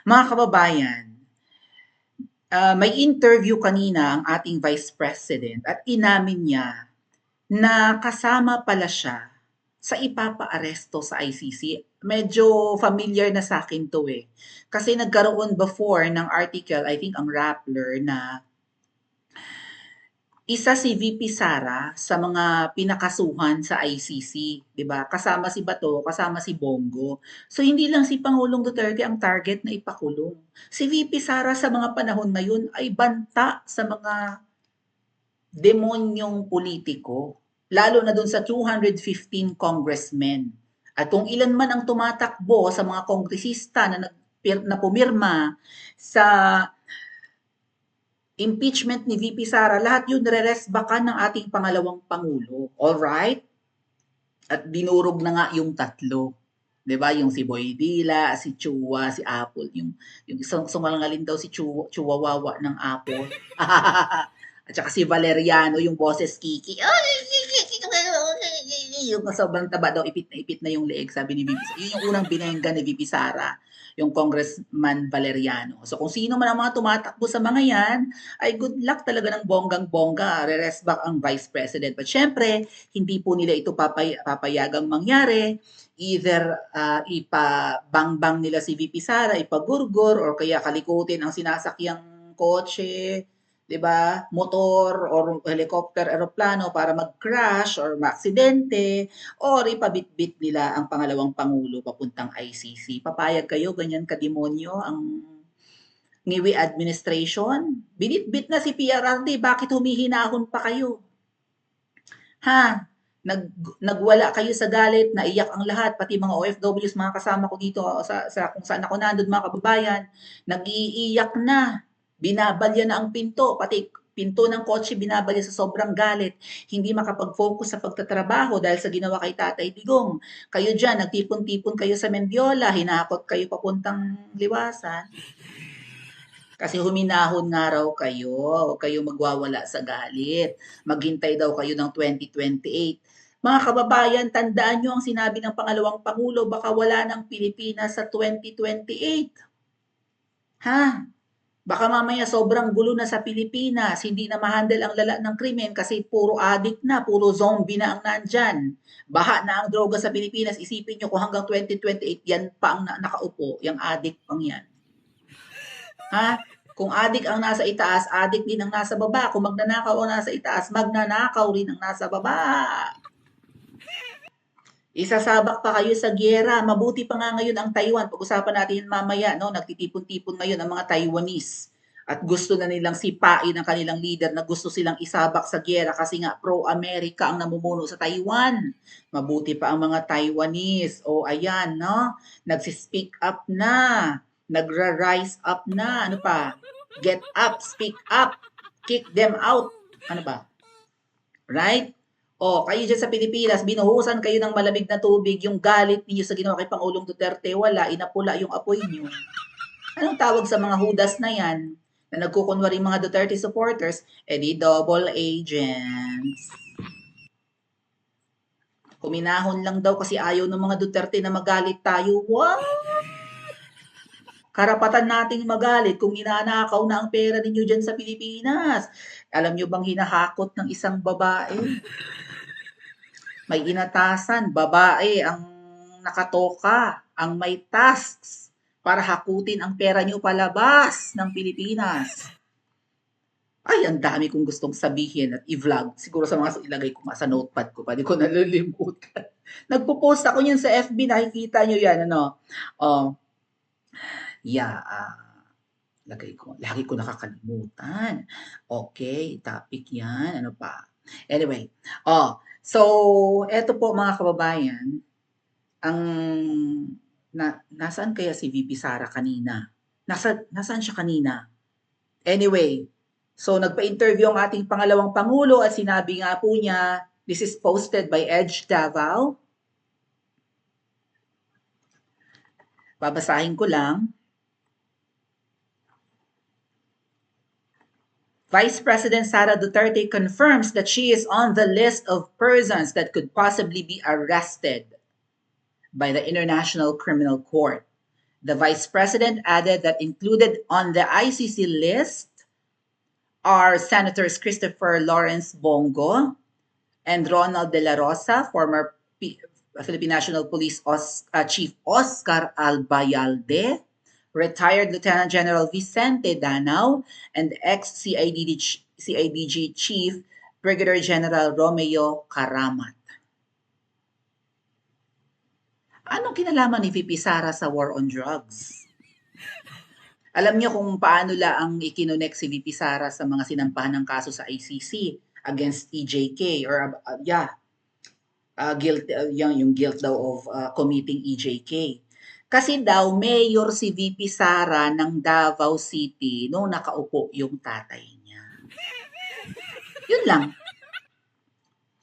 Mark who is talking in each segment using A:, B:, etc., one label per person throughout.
A: Mga kababayan, may interview kanina ang ating Vice President at inamin niya na kasama pala siya sa ipapaaresto sa ICC. Medyo familiar na sa akin 'to, eh. Kasi nagkaroon before ng article, I think ang Rappler, na isa si VP Sara sa mga pinakasuhan sa ICC, 'di ba? Kasama si Bato, kasama si Bongo. So hindi lang si Pangulong Duterte ang target na ipakulong. Si VP Sara sa mga panahon na yun ay banta sa mga demonyong politiko, lalo na dun sa 215 congressmen. At kung ilan man ang tumatakbo sa mga kongresista na pumirma sa impeachment ni VP Sara, lahat yun nire-resbakan ng ating pangalawang Pangulo. Alright? At dinurog na nga yung tatlo. 'Di ba? Yung si Boy Dila, si Chua, si Apple. Yung isang sumalngalin daw si Chuwawawa ng Apple. At saka si Valeriano, yung boses Kiki. Yung sobrang taba daw, ipit na yung leeg, sabi ni VP Sara. Yun yung unang binengga ni VP Sara, yung Congressman Valeriano. So kung sino man ang mga tumatakbo sa mga yan, ay good luck talaga ng bonggang-bongga. Re-rest back ang Vice President. But syempre, hindi po nila ito papayagang mangyari. Either ipabangbang nila si VP Sara, ipagurgur, or kaya kalikutin ang sinasakyang kotse, 'di ba? Motor or helicopter, eroplano para mag-crash or maaksidente, or ipabitbit nila ang pangalawang pangulo papuntang ICC. Papayag kayo ganyan kademonyo ang Ngiwi administration? Binitbit na si PRRD, bakit humihinahon pa kayo? Ha? Nagwala kayo sa galit, naiyak ang lahat, pati mga OFWs, mga kasama ko dito sa kung saan ako nandun, mga kababayan, nag-iiyak na, binabalya na ang pinto, pati pinto ng kotse binabalya sa sobrang galit, hindi makapag-focus sa pagtatrabaho dahil sa ginawa kay Tatay Digong. Kayo dyan, nagtipon-tipon kayo sa Mendiola, hinakot kayo papuntang Liwasan. Kasi huminahon nga raw kayo, huwag kayo magwawala sa galit. Maghintay daw kayo ng 2028. Mga kababayan, tandaan nyo ang sinabi ng pangalawang Pangulo, baka wala ng Pilipinas sa 2028. Ha? Baka mamaya sobrang gulo na sa Pilipinas, hindi na ma-handle ang lala ng krimen kasi puro addict na, puro zombie na ang nandyan. Baha na ang droga sa Pilipinas, isipin nyo kung hanggang 2028 yan pa ang nakaupo, yung addict pang yan. Ha? Kung adik ang nasa itaas, adik din ang nasa baba. Kung magnanakaw ang nasa itaas, magnanakaw rin ang nasa baba. Isasabak pa kayo sa giyera. Mabuti pa nga ngayon ang Taiwan. Pag-usapan natin yan mamaya, no? Nagtitipon-tipon ngayon ang mga Taiwanese. At gusto na nilang sipain ang kanilang leader na gusto silang isabak sa giyera kasi nga pro-America ang namumuno sa Taiwan. Mabuti pa ang mga Taiwanese. O ayan, no? Nagsi-speak up na. Nagra-rise up na. Ano pa? Get up, speak up, kick them out. Ano ba? Right? O, kayo dyan sa Pilipinas, binuhusan kayo ng malamig na tubig, yung galit niyo sa ginawa kay Pangulong Duterte, wala, inapula yung apoy niyo. Anong tawag sa mga hudas na yan? Na nagkukunwari mga Duterte supporters, edi double agents. Kuminahon lang daw kasi ayaw ng mga Duterte na magalit tayo. What? Karapatan nating magalit kung ninanakaw na ang pera ninyo dyan sa Pilipinas. Alam nyo bang hinahakot ng isang babae? May inatasan, babae ang nakatoka, ang may tasks para hakutin ang pera nyo palabas ng Pilipinas. Ay, ang dami kong gustong sabihin at i-vlog. Siguro sa mga ilagay ko sa notepad ko pa, di ko nalilimutan. Nagpo-post ako niyan sa FB, nakikita nyo yan, ano. Yeah, lagay ko nakakalimutan. Okay, topic yan. Ano pa? Anyway, so, eto po mga kababayan, ang nasaan kaya si VP Sara kanina? Nasaan siya kanina? Anyway, so nagpa-interview ang ating pangalawang Pangulo at sinabi nga po niya, this is posted by Edge Davao. Babasahin ko lang. Vice President Sara Duterte confirms that she is on the list of persons that could possibly be arrested by the International Criminal Court. The Vice President added that included on the ICC list are Senators Christopher Lawrence Bongo and Ronald De La Rosa, former Philippine National Police Chief Oscar Albayalde, retired Lieutenant General Vicente Danao, and ex-CIDG Chief Brigadier General Romeo Caramat. Anong kinalaman ni VP Sara sa war on drugs? Alam niyo kung paano laang ikinonek si VP Sara sa mga sinampahan ng kaso sa ICC against EJK or guilt yung guilt daw of committing EJK. Kasi daw mayor si VP Sara ng Davao City nung nakaupo yung tatay niya. Yun lang.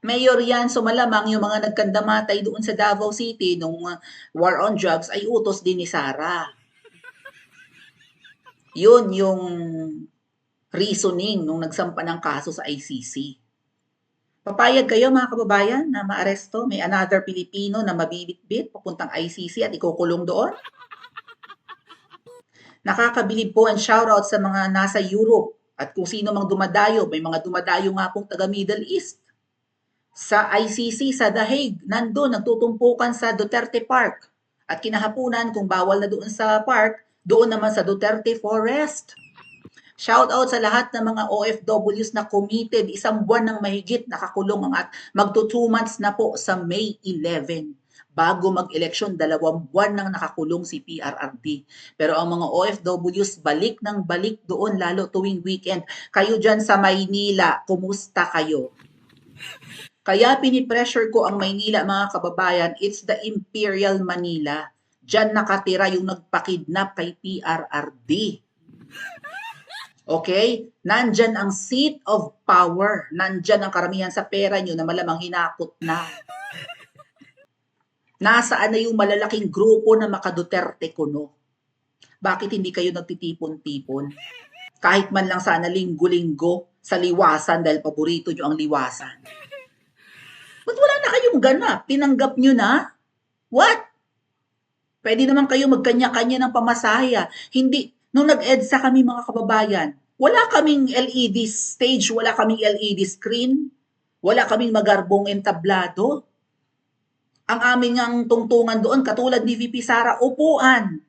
A: Mayor yan, so malamang yung mga nagkandamatay doon sa Davao City nung war on drugs ay utos din ni Sara. Yun yung reasoning nung nagsampa ng kaso sa ICC. Papayag kayo mga kababayan na maaresto, may another Pilipino na mabibitbit papuntang ICC at ikukulong doon? Nakakabilib po and shoutout sa mga nasa Europe at kung sino mang dumadayo, may mga dumadayo nga pong taga Middle East. Sa ICC, sa The Hague, nandun, nagtutumpukan sa Duterte Park. At kinahapunan kung bawal na doon sa park, doon naman sa Duterte Forest. Shoutout sa lahat ng mga OFWs na committed, isang buwan ng mahigit nakakulong at magto 2 months na po sa May 11. Bago mag-eleksyon, 2 buwan nang nakakulong si PRRD. Pero ang mga OFWs balik ng balik doon lalo tuwing weekend. Kayo dyan sa Maynila, kumusta kayo? Kaya pinipressure ko ang Maynila mga kababayan, it's the Imperial Manila. Diyan nakatira yung nagpakidnap kay PRRD. Okay? Nandyan ang seat of power. Nandyan ang karamihan sa pera nyo na malamang hinakot na. Nasaan na yung malalaking grupo na maka-Duterte kuno? Bakit hindi kayo nagtitipon-tipon? Kahit man lang sana linggo-linggo sa liwasan dahil paborito nyo ang liwasan. Ba't wala na kayong ganap? Tinanggap nyo na? What? Pwede naman kayo magkanya-kanya ng pamasaya. Hindi, nung nag-EDSA kami mga kababayan, wala kaming LED stage, wala kaming LED screen, wala kaming magarbong entablado. Ang aming ang tungtungan doon, katulad ni VP Sara, upuan.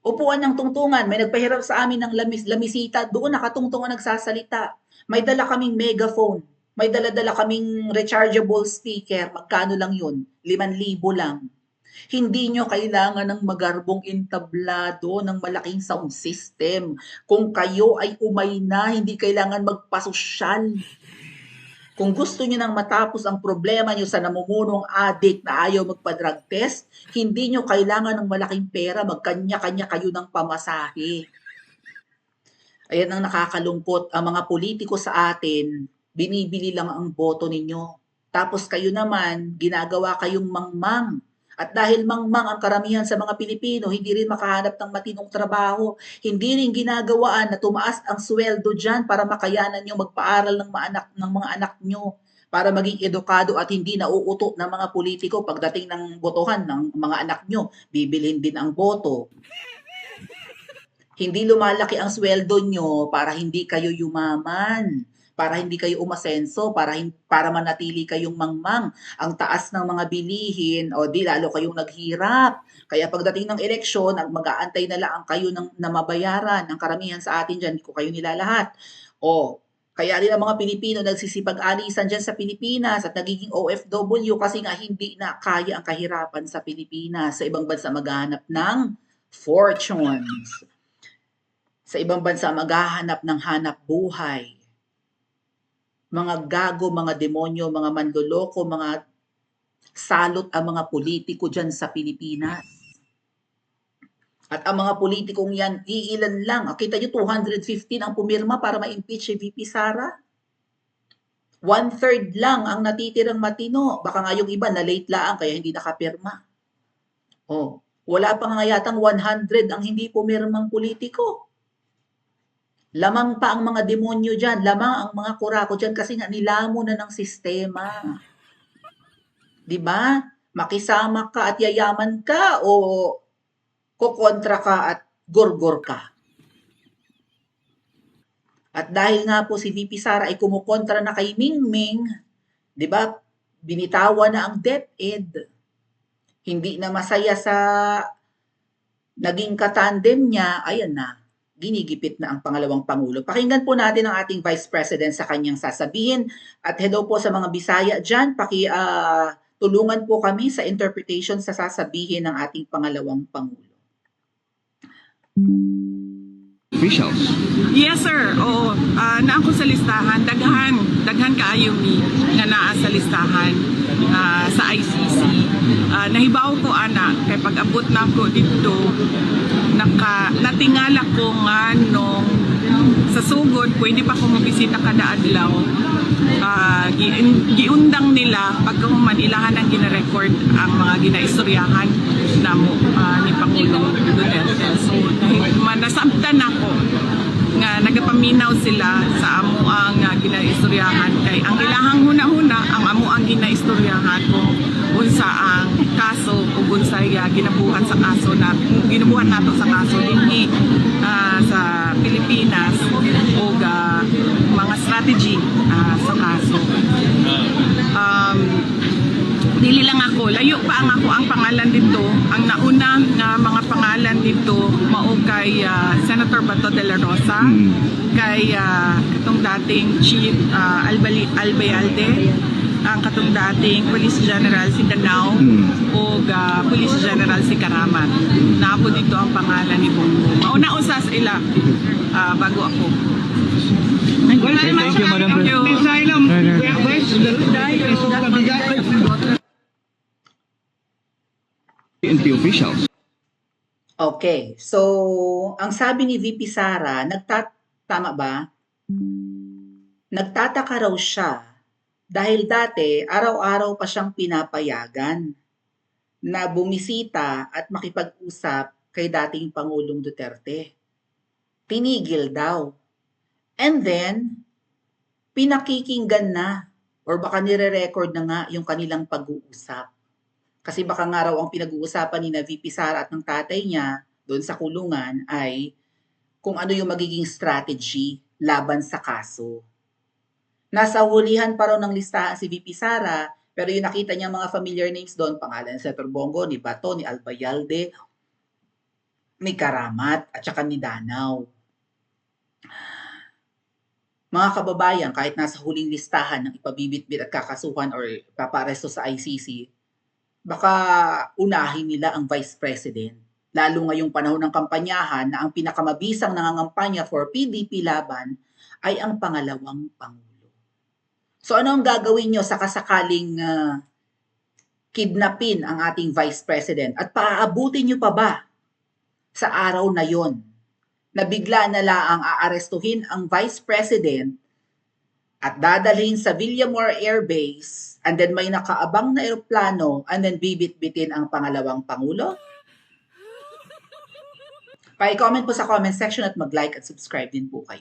A: Upuan ng tungtungan. May nagpahirap sa amin ng lamisita, doon nakatungtungan nagsasalita. May dala kaming megaphone. May dala-dala kaming rechargeable speaker. Magkano lang yun? 5,000 lang. Hindi nyo kailangan ng magarbong entablado ng malaking sound system. Kung kayo ay umay na, hindi kailangan magpasosyal. Kung gusto nyo nang matapos ang problema nyo sa namumunong addict na ayaw magpa-drug test, hindi nyo kailangan ng malaking pera, magkanya-kanya kayo ng pamasahe. Ayan ang nakakalungkot. Ang mga politiko sa atin, binibili lang ang boto ninyo. Tapos kayo naman, ginagawa kayong mangmang. At dahil mangmang ang karamihan sa mga Pilipino, hindi rin makahanap ng matinong trabaho. Hindi rin ginagawaan na tumaas ang sweldo dyan para makayanan nyo magpaaral ng mga anak nyo. Para maging edukado at hindi nauuto ng mga politiko pagdating ng botohan ng mga anak nyo. Bibilhin din ang boto. Hindi lumalaki ang sweldo nyo para hindi kayo yumaman, para hindi kayo umasenso, para manatili kayong mangmang. Ang taas ng mga bilihin, o di lalo kayong naghirap. Kaya pagdating ng eleksyon, mag-aantay na lang kayo na mabayaran. Ang karamihan sa atin dyan, hindi ko kayo nilalahat. Kaya rin ang mga Pilipino nagsisipag-alisan dyan sa Pilipinas at nagiging OFW kasi nga hindi na kaya ang kahirapan sa Pilipinas. Sa ibang bansa maghahanap ng fortunes. Sa ibang bansa maghahanap ng hanap buhay. Mga gago, mga demonyo, mga manloloko, mga salot ang mga politiko dyan sa Pilipinas. At ang mga politikong yan, iilan lang. Kita nyo, 215 ang pumirma para ma-impeach si VP Sara. 1/3 lang ang natitirang matino. Baka nga yung iba na late lang kaya hindi nakapirma. Wala pa nga yatang 100 ang hindi pumirmang politiko. Lamang pa ang mga demonyo dyan, lamang ang mga kurako dyan kasi nga nilamo na ng sistema. Diba? Makisama ka at yayaman ka o kokontra ka at gorgor ka. At dahil nga po si VP Sara ay kumukontra na kay Mingming, 'di ba? Binitawan na ang DepEd. Hindi na masaya sa naging katandem niya, ayan na, ginigipit na ang pangalawang Pangulo. Pakinggan po natin ang ating Vice President sa kanyang sasabihin. At hello po sa mga Bisaya dyan, tulungan po kami sa interpretation sa sasabihin ng ating pangalawang Pangulo.
B: Officials.
C: Yes sir, oo. Naa ko sa listahan, daghan kaayo mi nga naa sa listahan sa ICC. Nahibaw ko ana kay pag-abot na ko dito natingala ko nga nung sa sugod pwede pa ko mabisita kada adlaw. Giundang nila pagkahuman ilahan ang gina-record ang mga ginaistoryahan namo ni Pangulong Duterte. So nasabtan ako nga nagapaminaw sila sa amo ang ginaistoryahan kay ang ilahang huna-huna ang amo ang ginaistoryahan kung unsa ang kaso o unsay ginabuhat sa kaso na ginabuhat nato sa kaso dinhi sa Pilipinas o mga strategy sa kaso. Dili lang ako, layo pa ang pangalan dito. Ang nauna nga mga pangalan dito mao kay Senator Bato de la Rosa, kay katong dating Chief Albayalde, ang katong dating Police General si Danao o Police General si Karamat. Napo dito ang pangalan ni Bongbong. Mauna usas ila bago ako. Thank you, Madam
B: PNP officials.
A: Okay, so ang sabi ni VP Sara, tama ba? Nagtataka raw siya dahil dati araw-araw pa siyang pinapayagan na bumisita at makipag-usap kay dating Pangulong Duterte. Tinigil daw. And then, pinakikinggan na or baka nire-record na nga yung kanilang pag-uusap. Kasi baka nga raw ang pinag-uusapan ni na VP Sara at ng tatay niya doon sa kulungan ay kung ano yung magiging strategy laban sa kaso. Nasa hulihan pa raw ng listahan si VP Sara, pero yung nakita niya mga familiar names doon, pangalan ni Senator Bongo, ni Bato, ni Albayalde, ni Karamat, at saka ni Danao. Mga kababayan, kahit nasa huling listahan ng ipabibitbit at kakasuhan or paparesto sa ICC, baka unahin nila ang Vice President. Lalo ngayong panahon ng kampanyahan na ang pinakamabisang nangangampanya for PDP laban ay ang pangalawang Pangulo. So ano ang gagawin nyo sa kasakaling kidnapin ang ating Vice President? At paaabutin nyo pa ba sa araw na yon na bigla na laang aarestuhin ang Vice President at dadalhin sa Villamor Air Base and then may nakaabang na eroplano and then bibit-bitin ang pangalawang Pangulo? Pa-comment po sa comment section at mag-like at subscribe din po kayo.